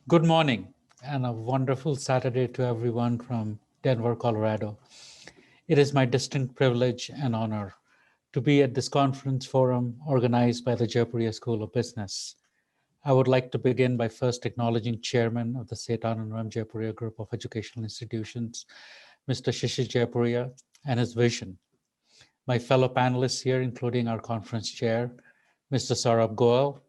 Good morning and a wonderful Saturday to everyone from Denver, Colorado. It is my distinct privilege and honor to be at this conference forum organized by the Jaipuria School of Business. I would like to begin by first acknowledging Chairman of the Setan and Ram Jaipuria Group of Educational Institutions, Mr. Shishi Jaipuria, and his vision. My fellow panelists here, including our conference chair, Mr. Saurabh Goel,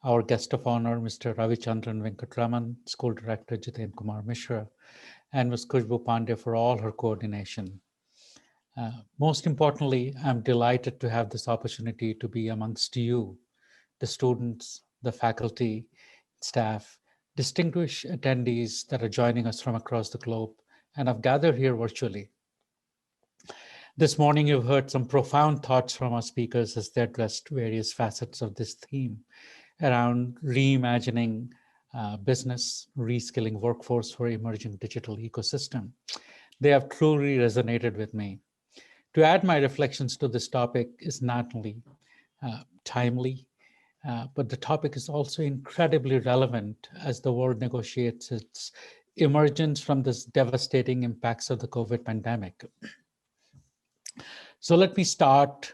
our guest of honor, Mr. Ravichandran Venkatraman, School Director Jiten Kumar Mishra, and Ms. Khushbu Pandey for all her coordination. Most importantly, I'm delighted to have this opportunity to be amongst you, the students, the faculty, staff, distinguished attendees that are joining us from across the globe and have gathered here virtually. This morning, you've heard some profound thoughts from our speakers as they addressed various facets of this theme around reimagining business, reskilling workforce for emerging digital ecosystem. They have truly resonated with me. To add my reflections to this topic is not only timely, but the topic is also incredibly relevant as the world negotiates its emergence from this devastating impacts of the COVID pandemic. So let me start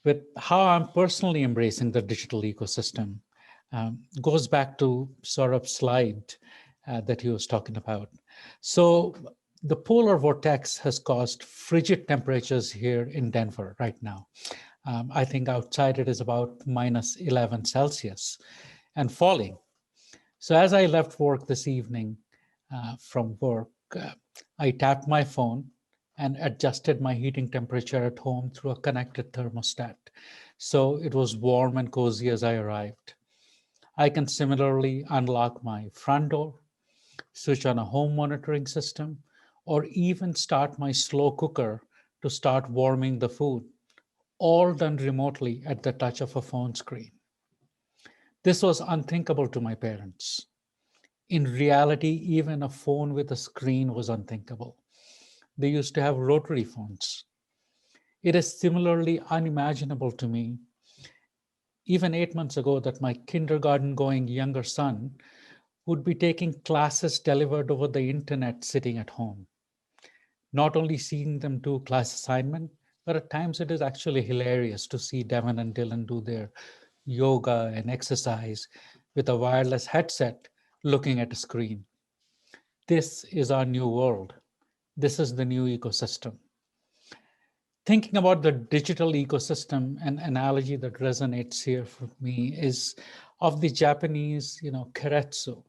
with how I'm personally embracing the digital ecosystem. Goes back to Saurabh's slide that he was talking about. So the polar vortex has caused frigid temperatures here in Denver right now. I think outside it is about minus 11 Celsius and falling. So as I left work this evening from work, I tapped my phone and adjusted my heating temperature at home through a connected thermostat. So it was warm and cozy as I arrived. I can similarly unlock my front door, switch on a home monitoring system, or even start my slow cooker to start warming the food, all done remotely at the touch of a phone screen. This was unthinkable to my parents. In reality, even a phone with a screen was unthinkable. They used to have rotary phones. It is similarly unimaginable to me, even 8 months ago, that my kindergarten going younger son would be taking classes delivered over the internet sitting at home. Not only seeing them do class assignment, but at times it is actually hilarious to see Devin and Dylan do their yoga and exercise with a wireless headset looking at a screen. This is our new world. This is the new ecosystem. Thinking about the digital ecosystem, an analogy that resonates here for me is of the Japanese, keiretsu,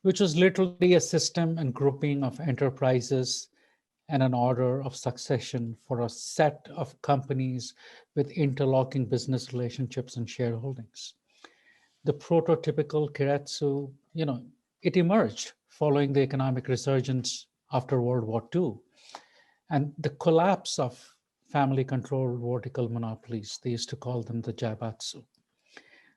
which was literally a system and grouping of enterprises and an order of succession for a set of companies with interlocking business relationships and shareholdings. The prototypical keiretsu, it emerged following the economic resurgence after World War II and the collapse of family-controlled vertical monopolies. They used to call them the jaibatsu.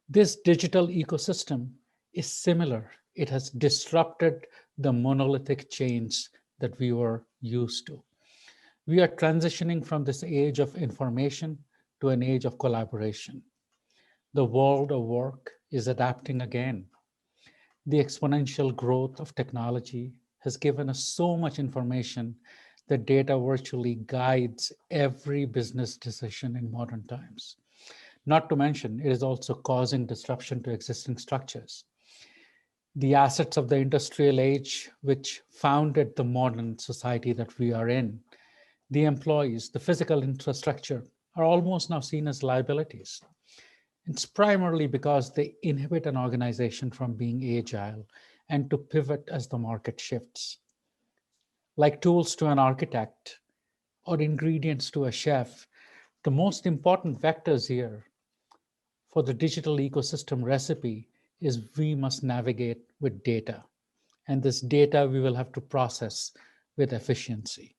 This digital ecosystem is similar. It has disrupted the monolithic chains that we were used to. We are transitioning from this age of information to an age of collaboration. The world of work is adapting again. The exponential growth of technology has given us so much information that data virtually guides every business decision in modern times. Not to mention, it is also causing disruption to existing structures. The assets of the industrial age, which founded the modern society that we are in, the employees, the physical infrastructure, are almost now seen as liabilities. It's primarily because they inhibit an organization from being agile and to pivot as the market shifts. Like tools to an architect or ingredients to a chef, the most important vectors here for the digital ecosystem recipe is we must navigate with data. And this data we will have to process with efficiency.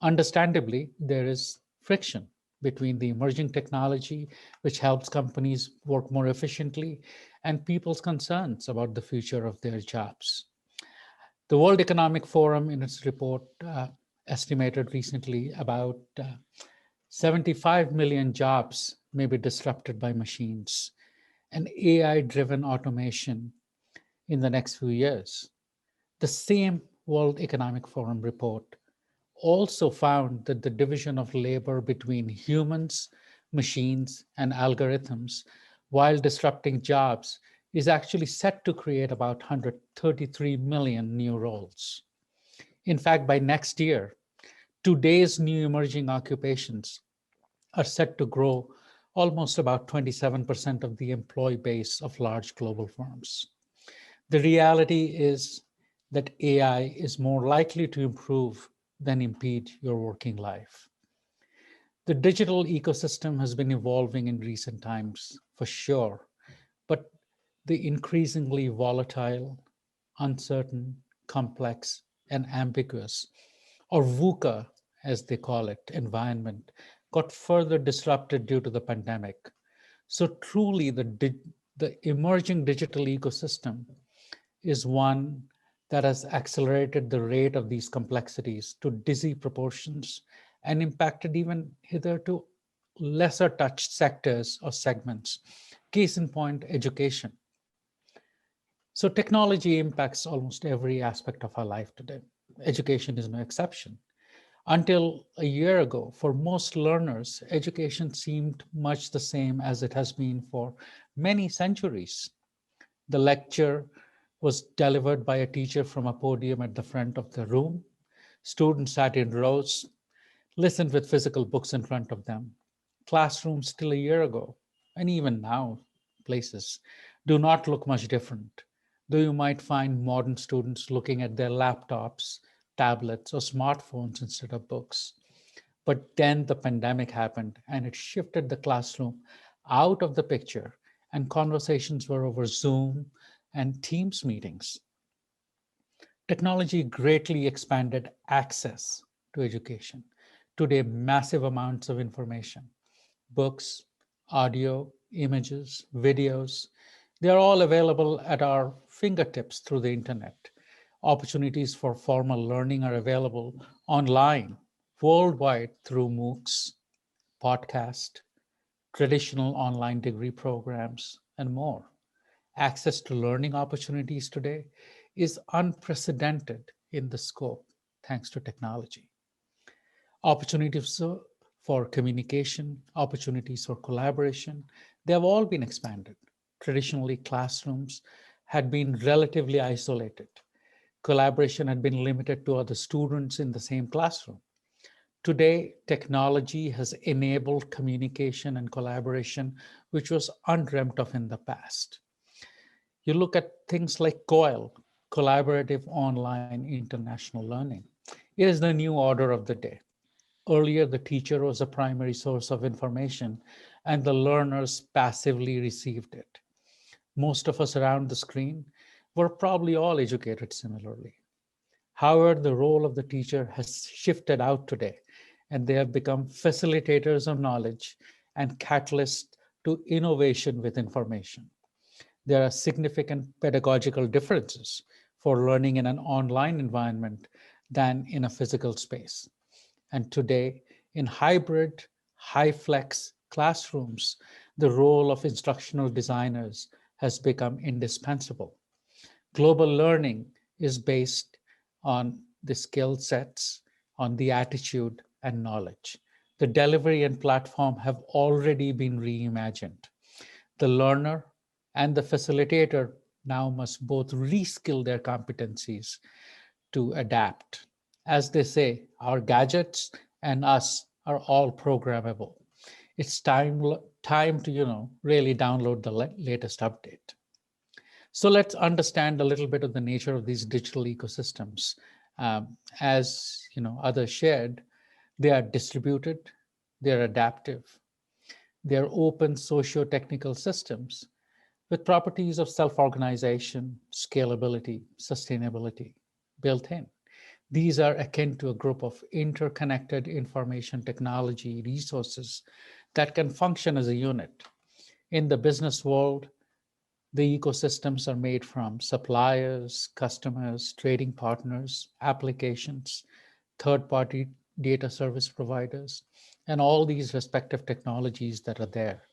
Understandably, there is friction between the emerging technology, which helps companies work more efficiently, and people's concerns about the future of their jobs. The World Economic Forum, in its report, estimated recently about 75 million jobs may be disrupted by machines, and AI-driven automation in the next few years. The same World Economic Forum report also found that the division of labor between humans, machines, and algorithms, while disrupting jobs, is actually set to create about 133 million new roles. In fact, by next year, today's new emerging occupations are set to grow almost about 27% of the employee base of large global firms. The reality is that AI is more likely to improve than impede your working life. The digital ecosystem has been evolving in recent times, for sure, but the increasingly volatile, uncertain, complex, and ambiguous, or VUCA as they call it, environment, got further disrupted due to the pandemic. So truly, the emerging digital ecosystem is one that has accelerated the rate of these complexities to dizzy proportions and impacted even hitherto lesser touched sectors or segments. Case in point, education. So technology impacts almost every aspect of our life today. Education is no exception. Until a year ago, for most learners, education seemed much the same as it has been for many centuries. The lecture was delivered by a teacher from a podium at the front of the room. Students sat in rows, listened with physical books in front of them. Classrooms still a year ago, and even now, places do not look much different, though you might find modern students looking at their laptops, tablets, or smartphones instead of books. But then the pandemic happened and it shifted the classroom out of the picture, and conversations were over Zoom and Teams meetings. Technology greatly expanded access to education. Today, massive amounts of information, books, audio, images, videos, they are all available at our fingertips through the internet. Opportunities for formal learning are available online worldwide through MOOCs, podcast, traditional online degree programs, and more. Access to learning opportunities today is unprecedented in the scope thanks to technology. Opportunities for communication, opportunities for collaboration, they have all been expanded. Traditionally, classrooms had been relatively isolated. Collaboration had been limited to other students in the same classroom. Today, technology has enabled communication and collaboration, which was undreamt of in the past. You look at things like COIL, Collaborative Online International Learning. It is the new order of the day. Earlier, the teacher was a primary source of information and the learners passively received it. Most of us around the screen were probably all educated similarly. However, the role of the teacher has shifted out today, and they have become facilitators of knowledge and catalysts to innovation with information. There are significant pedagogical differences for learning in an online environment than in a physical space. And today, in hybrid, high flex classrooms, the role of instructional designers has become indispensable. Global learning is based on the skill sets, on the attitude and knowledge. The delivery and platform have already been reimagined. The learner and the facilitator now must both reskill their competencies to adapt. As they say, our gadgets and us are all programmable. It's time to really download the latest update. So let's understand a little bit of the nature of these digital ecosystems. As others shared, they are distributed, they're adaptive, they're open socio-technical systems with properties of self-organization, scalability, sustainability built in. These are akin to a group of interconnected information technology resources that can function as a unit. In the business world, the ecosystems are made from suppliers, customers, trading partners, applications, third-party data service providers, and all these respective technologies that are there.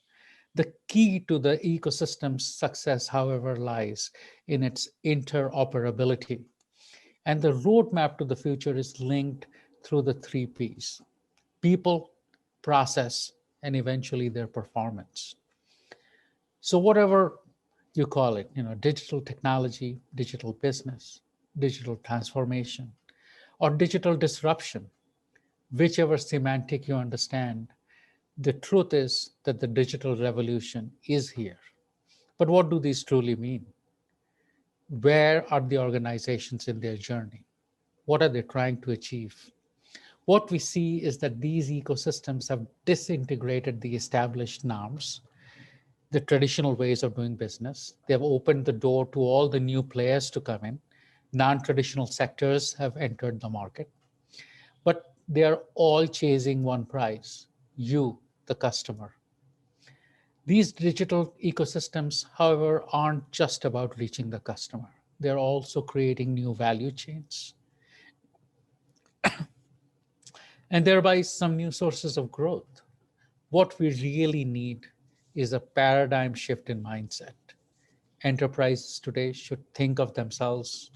The key to the ecosystem's success, however, lies in its interoperability. And the roadmap to the future is linked through the three Ps: people, process, and eventually their performance. So, whatever you call it, digital technology, digital business, digital transformation, or digital disruption, whichever semantic you understand, the truth is that the digital revolution is here. But what do these truly mean? Where are the organizations in their journey? What are they trying to achieve? What we see is that these ecosystems have disintegrated the established norms, the traditional ways of doing business. They have opened the door to all the new players to come in. Non traditional sectors have entered the market, but they are all chasing one prize: you, the customer. These digital ecosystems, however, aren't just about reaching the customer. They're also creating new value chains and thereby some new sources of growth. What we really need is a paradigm shift in mindset. Enterprises today should think of themselves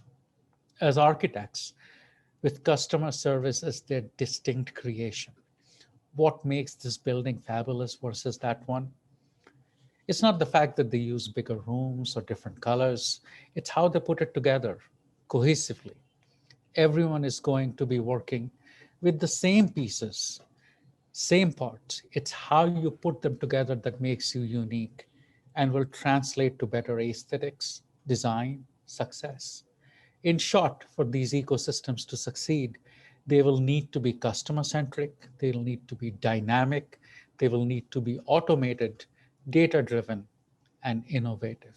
as architects with customer service as their distinct creation. What makes this building fabulous versus that one? It's not the fact that they use bigger rooms or different colors, it's how they put it together cohesively. Everyone is going to be working with the same pieces, same parts. It's how you put them together that makes you unique and will translate to better aesthetics, design, success. In short, for these ecosystems to succeed, they will need to be customer centric, they'll need to be dynamic, they will need to be automated, data driven, and innovative.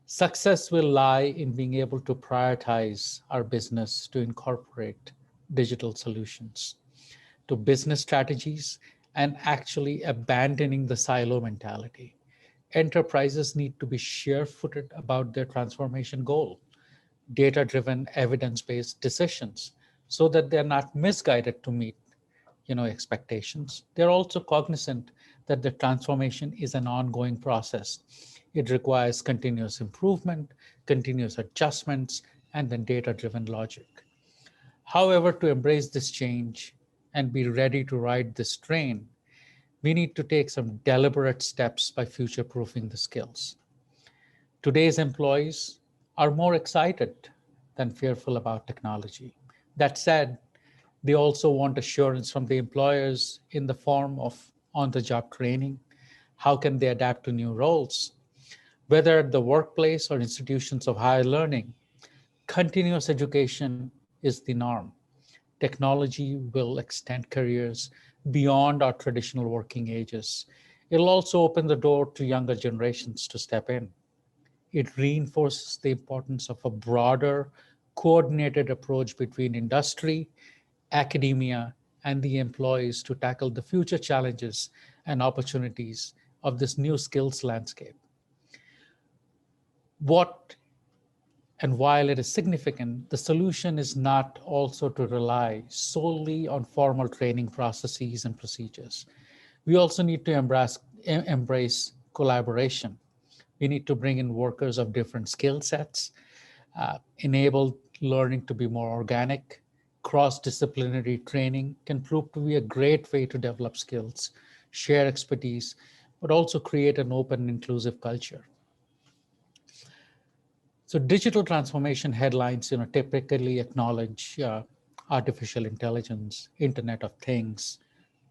Success will lie in being able to prioritize our business to incorporate digital solutions to business strategies and actually abandoning the silo mentality. Enterprises need to be sure footed about their transformation goal, data driven, evidence based decisions so that they're not misguided to meet expectations. They're also cognizant that the transformation is an ongoing process. It requires continuous improvement, continuous adjustments, and then data driven logic. However, to embrace this change and be ready to ride this train, we need to take some deliberate steps by future proofing the skills. Today's employees are more excited than fearful about technology. That said, they also want assurance from the employers in the form of on the job training. How can they adapt to new roles? Whether at the workplace or institutions of higher learning, continuous education is the norm. Technology will extend careers beyond our traditional working ages. It'll also open the door to younger generations to step in. It reinforces the importance of a broader, coordinated approach between industry, academia, and the employees to tackle the future challenges and opportunities of this new skills landscape. What And while it is significant, the solution is not also to rely solely on formal training processes and procedures. We also need to embrace collaboration. We need to bring in workers of different skill sets, enable learning to be more organic. Cross-disciplinary training can prove to be a great way to develop skills, share expertise, but also create an open, inclusive culture. So digital transformation headlines, typically acknowledge artificial intelligence, Internet of Things,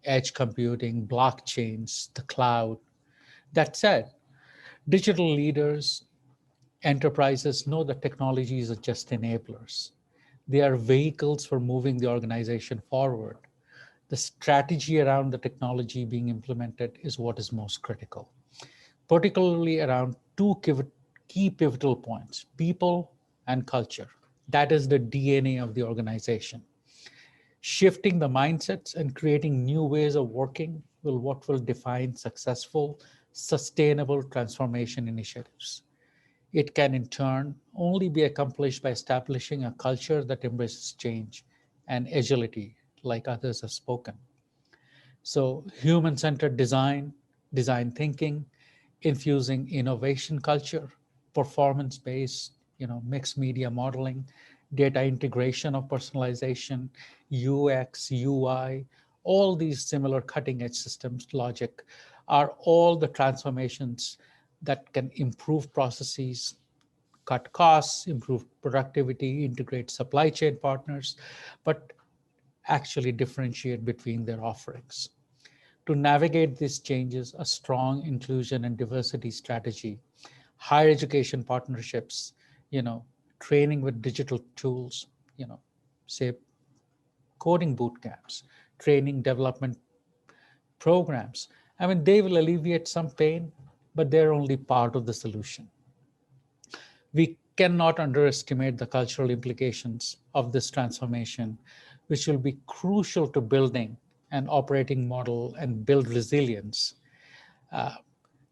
edge computing, blockchains, the cloud. That said, digital leaders, enterprises know that technologies are just enablers. They are vehicles for moving the organization forward. The strategy around the technology being implemented is what is most critical, particularly around two key pivotal points: people and culture. That is the DNA of the organization. Shifting the mindsets and creating new ways of working will define successful, sustainable transformation initiatives. It can in turn only be accomplished by establishing a culture that embraces change and agility, like others have spoken. So, human centered design, design thinking, infusing innovation culture, performance-based, mixed media modeling, data integration of personalization, UX, UI, all these similar cutting-edge systems logic are all the transformations that can improve processes, cut costs, improve productivity, integrate supply chain partners, but actually differentiate between their offerings. To navigate these changes, a strong inclusion and diversity strategy, higher education partnerships, you know, training with digital tools, say coding boot camps, training development programs. I mean, they will alleviate some pain, but they're only part of the solution. We cannot underestimate the cultural implications of this transformation, which will be crucial to building an operating model and build resilience. Uh,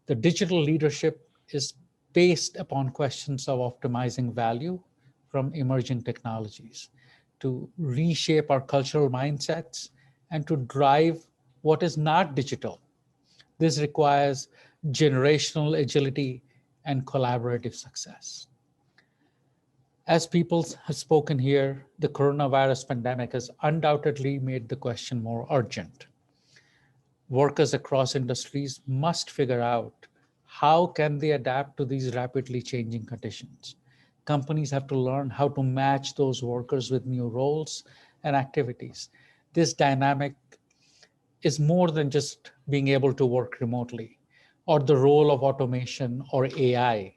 the digital leadership is based upon questions of optimizing value from emerging technologies, to reshape our cultural mindsets, and to drive what is not digital. This requires generational agility and collaborative success. As people have spoken here, the coronavirus pandemic has undoubtedly made the question more urgent. Workers across industries must figure out how can they adapt to these rapidly changing conditions. Companies have to learn how to match those workers with new roles and activities. This dynamic is more than just being able to work remotely or the role of automation or AI.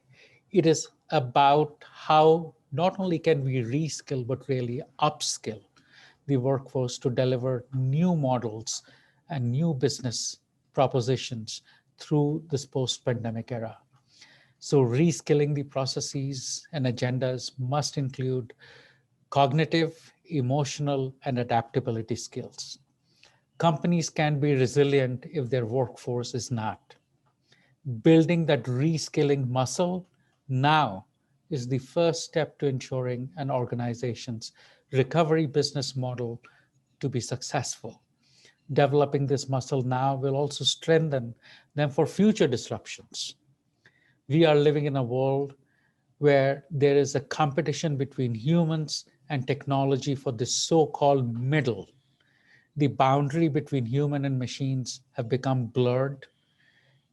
It is about how not only can we reskill, but really upskill the workforce to deliver new models and new business propositions through this post-pandemic era. So reskilling the processes and agendas must include cognitive, emotional, and adaptability skills. Companies can be resilient if their workforce is not. Building that reskilling muscle now is the first step to ensuring an organization's recovery business model to be successful. Developing this muscle now will also strengthen them for future disruptions. We are living in a world where there is a competition between humans and technology for this so-called middle. The boundary between human and machines have become blurred,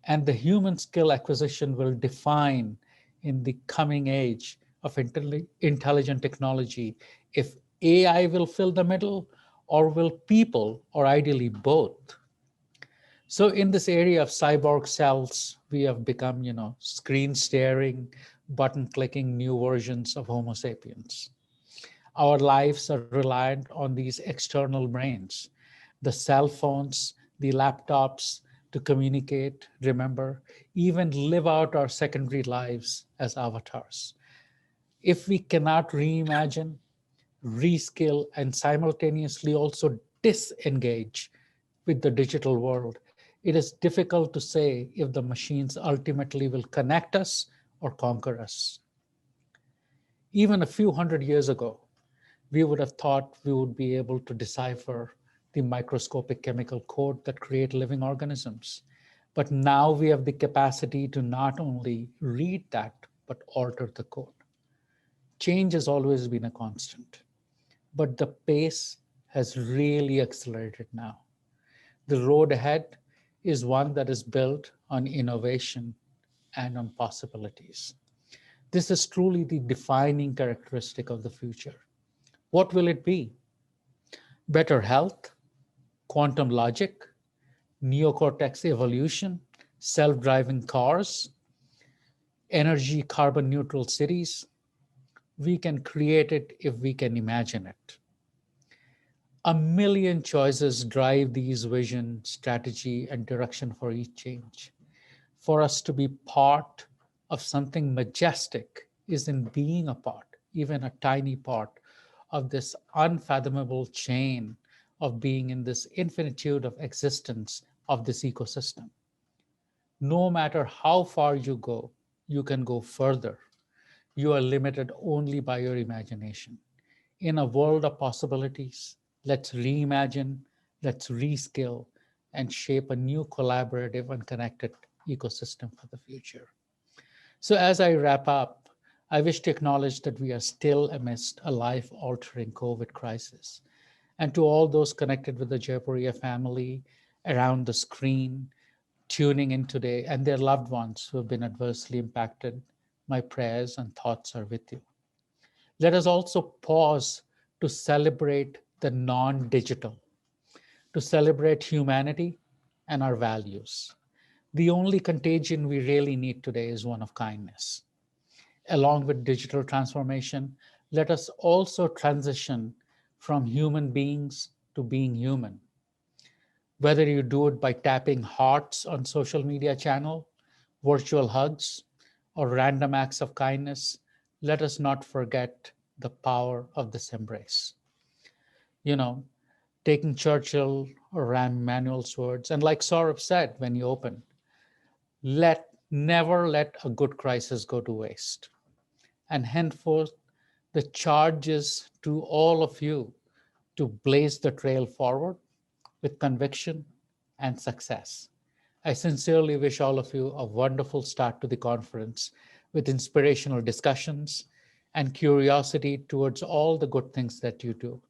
and the human skill acquisition will define in the coming age of intelligent technology if AI will fill the middle, or will people, or ideally both. So in this area of cyborg cells, we have become, screen staring, button clicking new versions of Homo sapiens. Our lives are reliant on these external brains, the cell phones, the laptops, to communicate, remember, even live out our secondary lives as avatars. If we cannot reimagine, reskill, and simultaneously also disengage with the digital world, it is difficult to say if the machines ultimately will connect us or conquer us. Even a few hundred years ago, we would have thought we would be able to decipher the microscopic chemical code that create living organisms. But now we have the capacity to not only read that, but alter the code. Change has always been a constant, but the pace has really accelerated now. The road ahead is one that is built on innovation and on possibilities. This is truly the defining characteristic of the future. What will it be? Better health, quantum logic, neocortex evolution, self-driving cars, energy carbon neutral cities? We can create it if we can imagine it. A million choices drive these vision, strategy, and direction for each change. For us to be part of something majestic is in being a part, even a tiny part, of this unfathomable chain of being in this infinitude of existence of this ecosystem. No matter how far you go, you can go further. You are limited only by your imagination. In a world of possibilities, let's reimagine, let's reskill, and shape a new collaborative and connected ecosystem for the future. So, as I wrap up, I wish to acknowledge that we are still amidst a life altering COVID crisis. And to all those connected with the Jaipuria family around the screen, tuning in today, and their loved ones who have been adversely impacted, my prayers and thoughts are with you. Let us also pause to celebrate the non digital, to celebrate humanity and our values. The only contagion we really need today is one of kindness. Along with digital transformation, let us also transition from human beings to being human. Whether you do it by tapping hearts on social media channel, virtual hugs, or random acts of kindness, let us not forget the power of this embrace. You know, taking Churchill or Rahm Emanuel's words, and like Saurabh said when you opened, never let a good crisis go to waste. And henceforth, the charge is to all of you to blaze the trail forward with conviction and success. I sincerely wish all of you a wonderful start to the conference with inspirational discussions and curiosity towards all the good things that you do.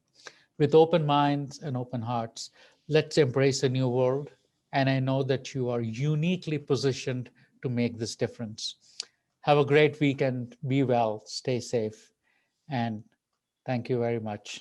With open minds and open hearts, let's embrace a new world. And I know that you are uniquely positioned to make this difference. Have a great weekend. Be well, stay safe, and thank you very much.